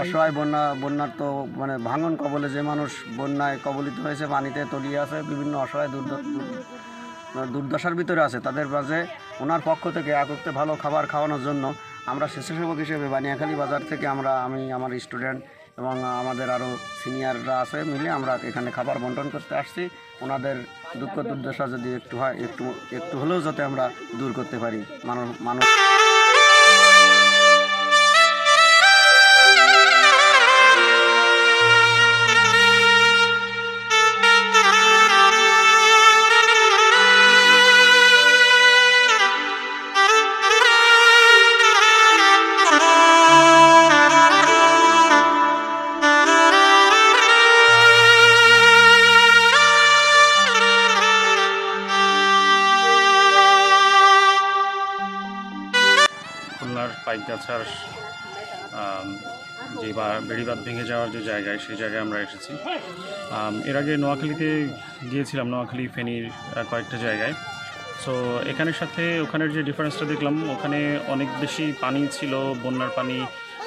অসহায় বন্যার তো মানে ভাঙন কবলে যে মানুষ বন্যায় কবলিত হয়েছে, পানিতে তলিয়ে আছে, বিভিন্ন অসহায় দুর্দশার ভিতরে আছে, তাদের মাঝে ওনার পক্ষ থেকে একত্রে ভালো খাবার খাওয়ানোর জন্য আমরা স্বেচ্ছাসেবক হিসেবে বানিয়াখালী বাজার থেকে আমি আমার স্টুডেন্ট এবং আমাদের আরও সিনিয়ররা আছে মিলে আমরা এখানে খাবার বন্টন করতে আসছি। ওনাদের দুঃখ দুর্দশা যদি একটু হয়, একটু হলেও যাতে আমরা দূর করতে পারি। মানুষ খুলনার পাইকগাছার যে বেড়িবাঁধ ভেঙে যাওয়ার যে জায়গায়, সেই জায়গায় আমরা এসেছি। এর আগে নোয়াখালীতে গিয়েছিলাম, নোয়াখালী ফেনীর কয়েকটা জায়গায়। সো এখানের সাথে ওখানের যে ডিফারেন্সটা দেখলাম, ওখানে অনেক বেশি পানি ছিল, বন্যার পানি,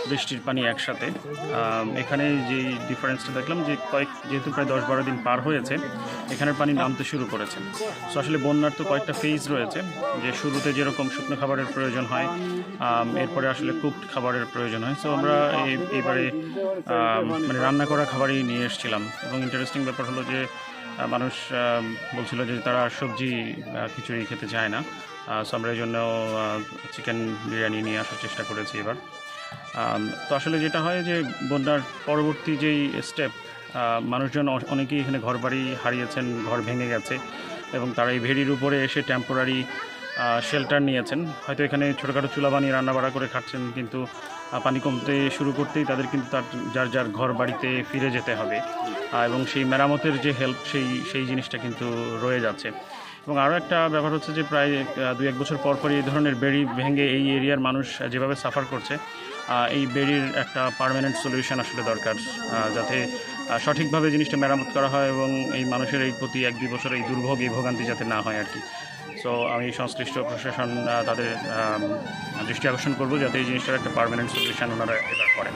বৃষ্টির পানি একসাথে। এখানে যে ডিফারেন্সটা দেখলাম যে যেহেতু প্রায় 10-12 দিন পার হয়েছে, এখানের পানি নামতে শুরু করেছে। সো আসলে বন্যার তো কয়েকটা ফেজ রয়েছে, যে শুরুতে যেরকম শুকনো খাবারের প্রয়োজন হয়, এরপরে আসলে কুকড খাবারের প্রয়োজন হয়। সো আমরা এবারে মানে রান্না করা খাবারই নিয়ে এসেছিলাম। এবং ইন্টারেস্টিং ব্যাপার হলো যে মানুষ বলছিল যে তারা সবজি খিচুড়ি খেতে চায় না। সো আমরা এই জন্য চিকেন বিরিয়ানি নিয়ে আসার চেষ্টা করেছি এবার। তো আসলে যেটা হয় যে বন্যার পরবর্তী যেই স্টেপ, মানুষজন অনেকেই এখানে ঘরবাড়ি হারিয়েছেন, ঘর ভেঙে গেছে, এবং তারা এই ভেড়ির উপরে এসে টেম্পোরারি শেল্টার নিয়েছেন। হয়তো এখানে ছোটোখাটো চুলা বানিয়ে রান্নাবাড়া করে খাচ্ছেন, কিন্তু পানি কমতে শুরু করতেই তাদের কিন্তু যার যার ঘর বাড়িতে ফিরে যেতে হবে, এবং সেই মেরামতের যে হেল্প, সেই জিনিসটা কিন্তু রয়ে যাচ্ছে। এবং আরও একটা ব্যাপার হচ্ছে যে প্রায় 2-1 বছর পরই এই ধরনের বেড়ি ভেঙে এই এরিয়ার মানুষ যেভাবে সাফার করছে, এই বেড়ির একটা পার্মানেন্ট সলিউশন আসলে দরকার, যাতে সঠিকভাবে জিনিসটা মেরামত করা হয় এবং এই মানুষের এই প্রতি 1-2 বছর এই দুর্ভোগ, এই ভোগান্তি যাতে না হয় আর কি। সো আমি সংশ্লিষ্ট প্রশাসন তাদের দৃষ্টি আকর্ষণ করব যাতে এই জিনিসটার একটা পার্মানেন্ট সলিউশন ওনারা এবার করেন।